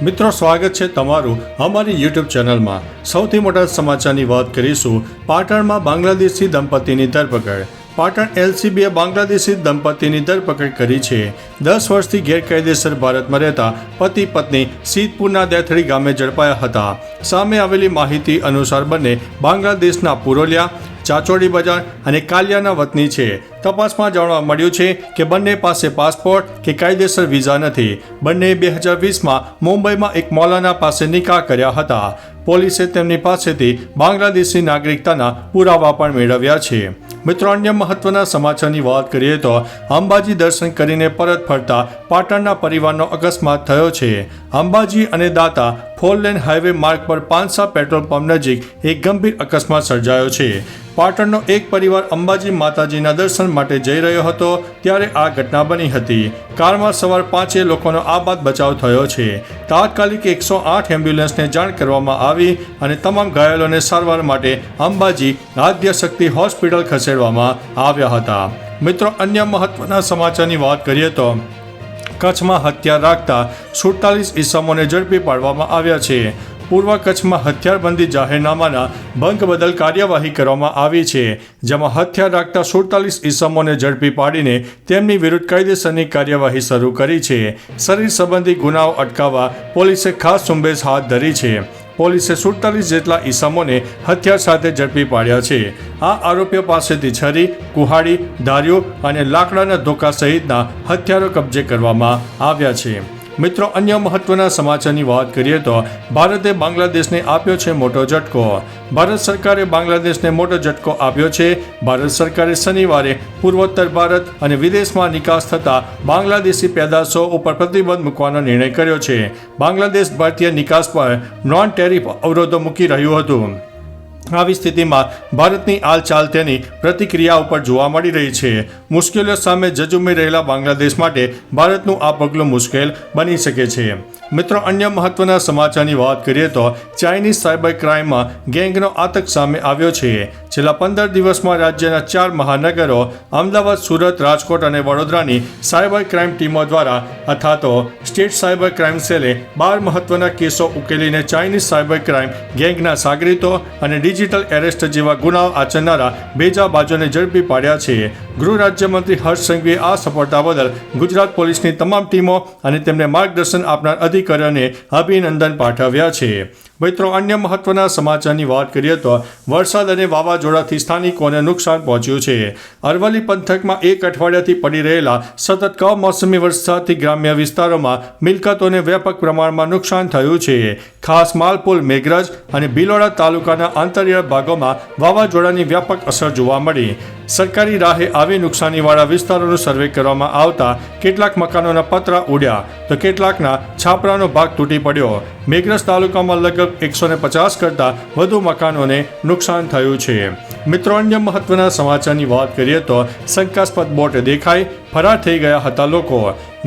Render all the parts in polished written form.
મિત્રો સ્વાગત છે તમારું અમારી યુટ્યુબ ચેનલમાં। સૌથી મોટા સમાચારની વાત કરીશું। પાટણમાં બાંગ્લાદેશી દંપતીની ધરપકડ। પાટણ એલસીબીએ બાંગ્લાદેશી દંપતીની ધરપકડ કરી છે। 10 વર્ષથી ગેરકાયદેસર ભારતમાં રહેતા પતિ પત્ની સિદ્ધપુરના દેથડી ગામે ઝડપાયા હતા। સામે આવેલી માહિતી અનુસાર બંને બાંગ્લાદેશના પુરોલિયા, ચાચોડી બજાર અને કાલિયાના વતની છે। તપાસમાં જાણવા મળ્યું છે કે બંને પાસે પાસપોર્ટ કે કાયદેસર વિઝા નથી। બંને 2020માં મુંબઈમાં એક મૌલાના પાસે નિકાહ કર્યા હતા। પોલીસે તેમની પાસેથી બાંગ્લાદેશી નાગરિકતાના પુરાવા પણ મેળવ્યા છે। મિત્રો, અન્ય મહત્વના સમાચારની વાત કરીએ તો અંબાજી દર્શન કરીને પરત ફરતા પાટણના પરિવારનો અકસ્માત થયો છે। અંબાજી અને દાતા 4 લેન હાઈવે માર્ગ પર પાંસા પેટ્રોલ પંપ નજીક એક ગંભીર અકસ્માત સર્જાયો છે। પાટણનો એક પરિવાર અંબાજી માતાજીના દર્શન માટે જઈ રહ્યો હતો ત્યારે આ ઘટના બની હતી। કારમાં સવાર 5 લોકોનો આબાદ બચાવ થયો છે। તાત્કાલિક 108 એમ્બ્યુલન્સને જાણ કરવામાં આવી અને તમામ ઘાયલોને સારવાર માટે અંબાજી આદ્યશક્તિ હોસ્પિટલ ખસેડવામાં આવ્યા હતા। મિત્રો, અન્ય મહત્વના સમાચારની વાત કરીએ તો કચ્છમાં હથિયાર રાખતા 47 ઈસમોને ઝડપી પાડવામાં આવ્યા છે। પૂર્વ કચ્છમાં હથિયારબંધી જાહેરનામાના ભંગ બદલ કાર્યવાહી કરવામાં આવી છે, જેમાં હથિયાર રાખતા 47 ઈસમોને ઝડપી પાડીને તેમની વિરુદ્ધ કાયદેસરની કાર્યવાહી શરૂ કરી છે। શરીર સંબંધી ગુનાઓ અટકાવવા પોલીસે ખાસ ઝુંબેશ હાથ ધરી છે। પોલીસે 47 જેટલા ઈસમોને હથિયાર સાથે ઝડપી પાડ્યા છે। આ આરોપીઓ પાસેથી છરી, કુહાડી, ધાર્યું અને લાકડાના ધોકા સહિતના હથિયારો કબજે કરવામાં આવ્યા છે। મિત્રો, અન્ય મહત્વના સમાચારની વાત કરીએ તો ભારતે બાંગ્લાદેશને આપ્યો છે મોટો ઝટકો। ભારત સરકારે બાંગ્લાદેશને મોટો ઝટકો આપ્યો છે। ભારત સરકારે શનિવારે પૂર્વોત્તર ભારત અને વિદેશમાં નિકાસ થતા બાંગ્લાદેશી પેદાશો ઉપર પ્રતિબંધ મૂકવાનો નિર્ણય કર્યો છે। બાંગ્લાદેશ ભારતીય નિકાસ પર નોન ટેરિફ અવરોધો મૂકી રહ્યું હતું। આવી સ્થિતિમાં ભારતની હાલચાલ તેની પ્રતિક્રિયા ઉપર જોવા મળી રહી છે। મુશ્કેલીઓ સામે ઝઝૂમી રહેલા બાંગ્લાદેશ માટે ભારતનું આ પગલું મુશ્કેલ બની શકે છે। મિત્રો, અન્ય મહત્વના સમાચારની વાત કરીએ તો ચાઇનીઝ સાયબર ક્રાઇમમાં ગેંગનો આતંક સામે આવ્યો છે। છેલ્લા 15 દિવસમાં રાજ્યના 4 મહાનગરો અમદાવાદ, સુરત, રાજકોટ અને વડોદરાની સાયબર ક્રાઇમ ટીમો દ્વારા અથાતો સ્ટેટ સાયબર ક્રાઇમ સેલે 12 મહત્વના કેસો ઉકેલીને ચાઇનીઝ સાયબર ક્રાઇમ ગેંગના સાગરીતો અને ડિજિટલ એરેસ્ટ જેવા ગુનાઓ આચરનારા બેજાબાજોને ઝડપી પાડ્યા છે। ગૃહ રાજ્યમંત્રી હર્ષ સંઘવીએ આ સફળતા બદલ ગુજરાત પોલીસની તમામ ટીમો અને તેમને માર્ગદર્શન આપનાર અધિકારીઓને અભિનંદન પાઠવ્યા છે। મિત્રો, અન્ય મહત્વના સમાચારની વાત કરીએ તો વરસાદ અને વાવાઝોડાથી સ્થાનિકોને નુકસાન પહોંચ્યું છે। અરવલ્લી પંથકમાં એક અઠવાડિયાથી પડી રહેલા સતત કમોસમી વરસાદથી ગ્રામ્ય વિસ્તારોમાં મિલકતોને વ્યાપક પ્રમાણમાં નુકસાન થયું છે। ખાસ માલપુર, મેઘરજ અને ભિલોડા તાલુકાના આંતરિયાળ ભાગોમાં વાવાઝોડાની વ્યાપક અસર જોવા મળી। સરકારી રાહે આવી નુકસાનીવાળા વિસ્તારોનું સર્વે કરવામાં આવતા કેટલાક મકાનોના પતરા ઉડ્યા તો કેટલાકના છાપરાનો ભાગ તૂટી પડ્યો। મેઘરજ તાલુકામાં લગભગ 150 કરતાં વધુ મકાનોને નુકસાન થયું છે। મિત્રો, અન્ય મહત્વના સમાચારની વાત કરીએ તો શંકાસ્પદ બોટ દેખાઈ, ફરાર થઈ ગયા હતા લોકો।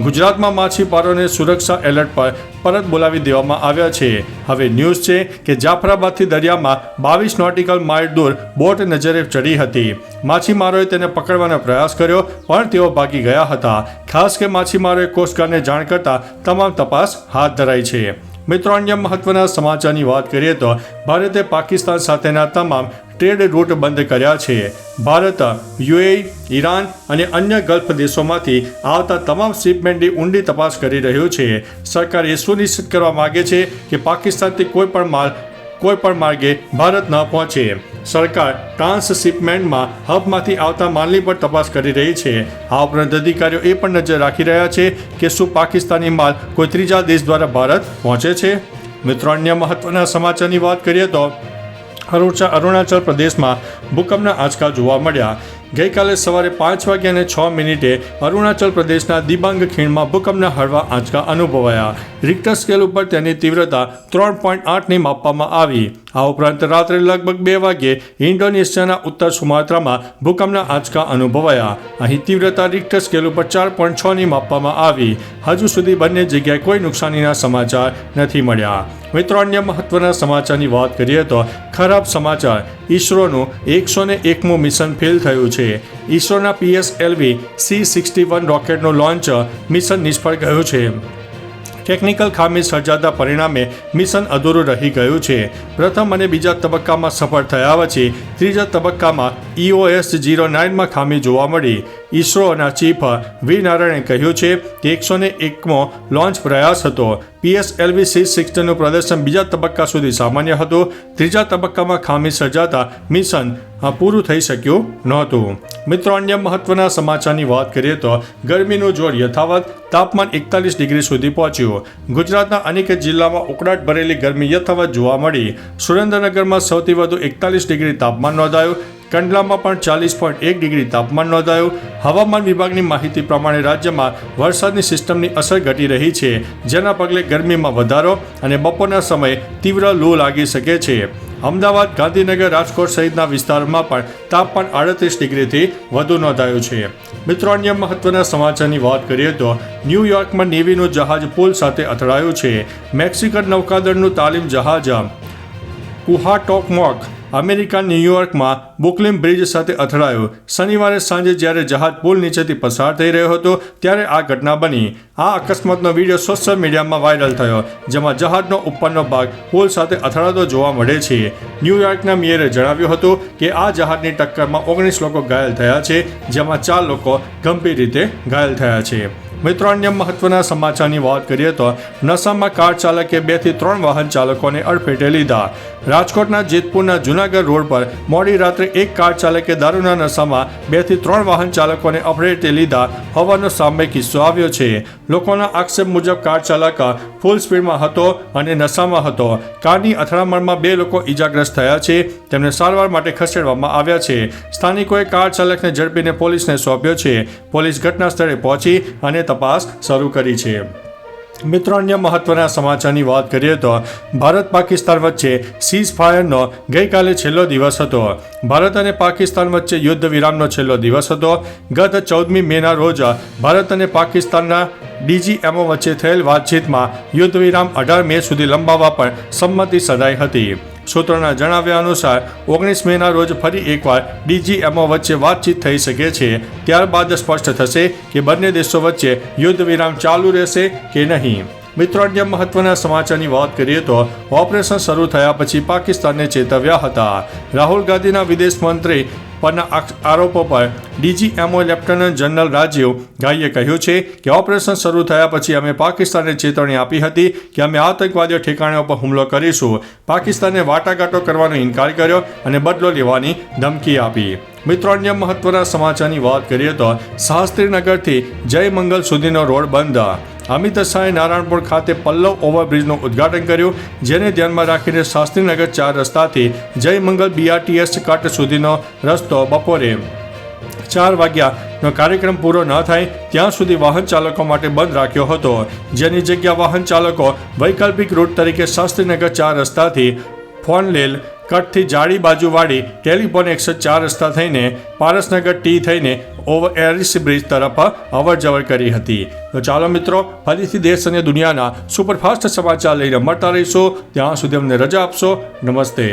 ગુજરાતમાં માછીમારોને સુરક્ષા એલર્ટ પર પરત બોલાવી દેવામાં આવ્યા છે। હવે ન્યૂઝ છે કે જાફરાબાદથી દરિયામાં 22 નોટિકલ માઇલ દૂર બોટ નજરે ચડી હતી। માછીમારોએ તેને પકડવાનો પ્રયાસ કર્યો પણ તેઓ ભાગી ગયા હતા। ખાસ કે માછીમારોએ કોસ્ટગાર્ડને જાણ કરતા તમામ તપાસ હાથ ધરાઈ છે। મિત્રો, અન્ય મહત્વના સમાચારની વાત કરીએ તો ભારતે પાકિસ્તાન સાથેના તમામ ટ્રેડ રૂટ બંધ કર્યા છે। ભારત, યુએઈ, ઈરાન અને અન્ય ગલ્ફ દેશોમાંથી આવતા તમામ શિપમેન્ટની ઊંડી તપાસ કરી રહ્યું છે। સરકાર એ સુનિશ્ચિત કરવા માગે છે કે પાકિસ્તાનથી કોઈ પણ માર્ગે ભારત ન પહોંચે। સરકાર ટ્રાન્સશિપમેન્ટમાં હબમાંથી આવતા માલની પર તપાસ કરી રહી છે। આ ઉપરાંત અધિકારીઓ એ પણ નજર રાખી રહ્યા છે કે શું પાકિસ્તાની માલ કોઈ ત્રીજા દેશ દ્વારા ભારત પહોંચે છે। મિત્રો, અન્ય મહત્વના સમાચારની વાત કરીએ તો અરુણાચલ પ્રદેશમાં ભૂકંપના આંચકા જોવા મળ્યા। ગઈકાલે સવારે 5:06 અરુણાચલ પ્રદેશના દિબાંગ ખીણમાં ભૂકંપના હળવા આંચકા અનુભવાયા। રિક્ટર સ્કેલ ઉપર તેની તીવ્રતા 3.8ની માપવામાં આવી। આ ઉપરાંત રાત્રે લગભગ 2 વાગ્યે ઇન્ડોનેશિયાના ઉત્તર સુમાત્રામાં ભૂકંપના આંચકા અનુભવાયા। અહીં તીવ્રતા રિક્ટર સ્કેલ ઉપર 4.6ની માપવામાં આવી। હજુ સુધી બંને જગ્યાએ કોઈ નુકસાનીના સમાચાર નથી મળ્યા। મિત્રો, અન્ય મહત્વના સમાચારની વાત કરીએ તો ખરાબ સમાચાર, ઈસરોનું 101મું મિશન ફેલ થયું છે। ઈસરોના PSLV C-61 રોકેટનું લોન્ચ મિશન નિષ્ફળ ગયું છે। ટેકનિકલ ખામી સર્જાતા પરિણામે મિશન અધૂરું રહી ગયું છે. પ્રથમ અને બીજા તબક્કામાં સફળ થયા પછી ત્રીજા તબક્કામાં EOS 09માં ખામી જોવા મળી. ઇસરોના ચીફ વી નારાયણે કહ્યું છે કે 101મો લોન્ચ પ્રયાસ હતો. PSLV C-16નું પ્રદર્શન બીજા તબક્કા સુધી સામાન્ય હતું. ત્રીજા તબક્કામાં ખામી સર્જાતા મિશન પૂરું થઈ શક્યું નહોતું. મિત્રો, અન્ય મહત્વના સમાચારની વાત કરીએ તો ગરમીનું જોર યથાવત, તાપમાન 41 ડિગ્રી સુધી પહોંચ્યું. ગુજરાતના અનેક જિલ્લામાં ઉકળાટ ભરેલી ગરમી યથાવત જોવા મળી. સુરેન્દ્રનગરમાં સૌથી વધુ 41 ડિગ્રી તાપમાન નોંધાયું. કંડલામાં પણ 40.1 ડિગ્રી તાપમાન નોંધાયું. હવામાન વિભાગની માહિતી પ્રમાણે રાજ્યમાં વરસાદની સિસ્ટમની અસર ઘટી રહી છે, જેના પગલે ગરમીમાં વધારો અને બપોરના સમયે તીવ્ર લૂ લાગી શકે છે. અમદાવાદ, ગાંધીનગર, રાજકોટ સહિતના વિસ્તારોમાં પણ તાપમાન 38 ડિગ્રીથી વધુ નોંધાયું છે. મિત્રો, અન્ય મહત્વના સમાચારની વાત કરીએ તો ન્યૂયોર્કમાં નેવીનું જહાજ પુલ સાથે અથડાયું છે. મેક્સિકન નૌકાદળનું તાલીમ જહાજ કુહાટોકમોક અમેરિકા ન્યૂયોર્કમાં બુકલિમ બ્રિજ સાથે અથડાયું. શનિવારે સાંજે જ્યારે જહાજ પુલ નીચેથી પસાર થઈ રહ્યો હતો ત્યારે આ ઘટના બની. આ અકસ્માતનો વિડીયો સોશિયલ મીડિયામાં વાયરલ થયો, જેમાં જહાજનો ઉપરનો ભાગ પુલ સાથે અથડાતો જોવા મળે છે. ન્યૂયોર્કના મેયરે જણાવ્યું હતું કે આ જહાજની ટક્કરમાં 19 લોકો ઘાયલ થયા છે, જેમાં 4 લોકો ગંભીર રીતે ઘાયલ થયા છે. મિત્રો, અન્ય મહત્વના સમાચારની વાત કરીએ તો નશામાં કાર ચાલકે 2 થી 3 વાહન ચાલકોને અડફેટે લીધા. રાજકોટના જેતપુરના જૂનાગઢ રોડ પર મોડી રાત્રે એક કાર ચાલકે દારૂના નશામાં 2 થી 3 વાહન ચાલકોને અડફેટે લીધા હોવાનો સામે કિસ્સો આવ્યો છે. લોકોના આક્ષેપ મુજબ કાર ચાલક ફૂલ સ્પીડમાં હતો અને નશામાં હતો. કારની અથડામણમાં 2 લોકો ઈજાગ્રસ્ત થયા છે. તેમને સારવાર માટે ખસેડવામાં આવ્યા છે. સ્થાનિકોએ કાર ચાલકને ઝડપીને પોલીસને સોંપ્યો છે. પોલીસ ઘટના સ્થળે પહોંચી અને તપાસ શરૂ કરી છે. મિત્રો, અન્ય મહત્વના સમાચારની વાત કરીએ તો ભારત પાકિસ્તાન વચ્ચે સીઝ ફાયરનો ગઈકાલે છેલ્લો દિવસ હતો. ભારત અને પાકિસ્તાન વચ્ચે યુદ્ધ વિરામનો છેલ્લો દિવસ હતો. ગત 14મી મેના રોજ ભારત અને પાકિસ્તાનના DGMO વચ્ચે થયેલ વાતચીતમાં યુદ્ધ વિરામ 18 મે સુધી લંબાવવા પણ સંમતિ સધાઈ હતી. સૂત્રોના જણાવ્યા અનુસાર 19 મેના રોજ ફરી એકવાર DGMO વચ્ચે વાતચીત થઈ શકે છે. ત્યારબાદ સ્પષ્ટ થશે કે બંને દેશો વચ્ચે યુદ્ધ વિરામ ચાલુ રહેશે કે નહીં. મિત્રો, અન્ય મહત્વના સમાચારની વાત કરીએ તો ઓપરેશન શરૂ થયા પછી પાકિસ્તાનને ચેતવ્યા હતા. રાહુલ ગાંધીના વિદેશ મંત્રી પરના આરોપો પર DGMO લેફ્ટનન્ટ જનરલ રાજીવ ગાઈએ કહ્યું છે કે ઓપરેશન શરૂ થયા પછી અમે પાકિસ્તાનને ચેતવણી આપી હતી કે અમે આતંકવાદીઓ ઠેકાણાઓ પર હુમલો કરીશું. પાકિસ્તાને વાટાઘાટો કરવાનો ઇનકાર કર્યો અને બદલો લેવાની ધમકી આપી. મિત્રો, અન્ય મહત્વના સમાચારની વાત કરીએ તો શાસ્ત્રીનગરથી જયમંગલ સુધીનો રોડ બંધ. અમિત શાહે નારાયણપુર ખાતે પલ્લવ ઓવરબ્રિજનું ઉદ્ઘાટન કર્યું, જેને ધ્યાનમાં રાખીને શાસ્ત્રીનગર 4 રસ્તાથી જયમંગલ BRTS કટ સુધીનો રસ્તો બપોરે 4 વાગ્યાનો કાર્યક્રમ પૂરો ન થાય ત્યાં સુધી વાહન ચાલકો માટે બંધ રાખ્યો હતો. જેની જગ્યા વાહન ચાલકો વૈકલ્પિક રૂટ તરીકે શાસ્ત્રીનગર 4 રસ્તાથી ફોનલેલ કટથી જાડી બાજુવાળી ટેલિફોન એક્સેસ 4 રસ્તા થઈને પારસનગર T થઈને એરિસ બ્રિજ તરફ અવરજવર કરી હતી. તો ચાલો મિત્રો, ફરીથી દેશ અને દુનિયાના સુપરફાસ્ટ સમાચાર લઈને મળતા રહીશું. ત્યાં સુધી અમને રજા આપશો. નમસ્તે.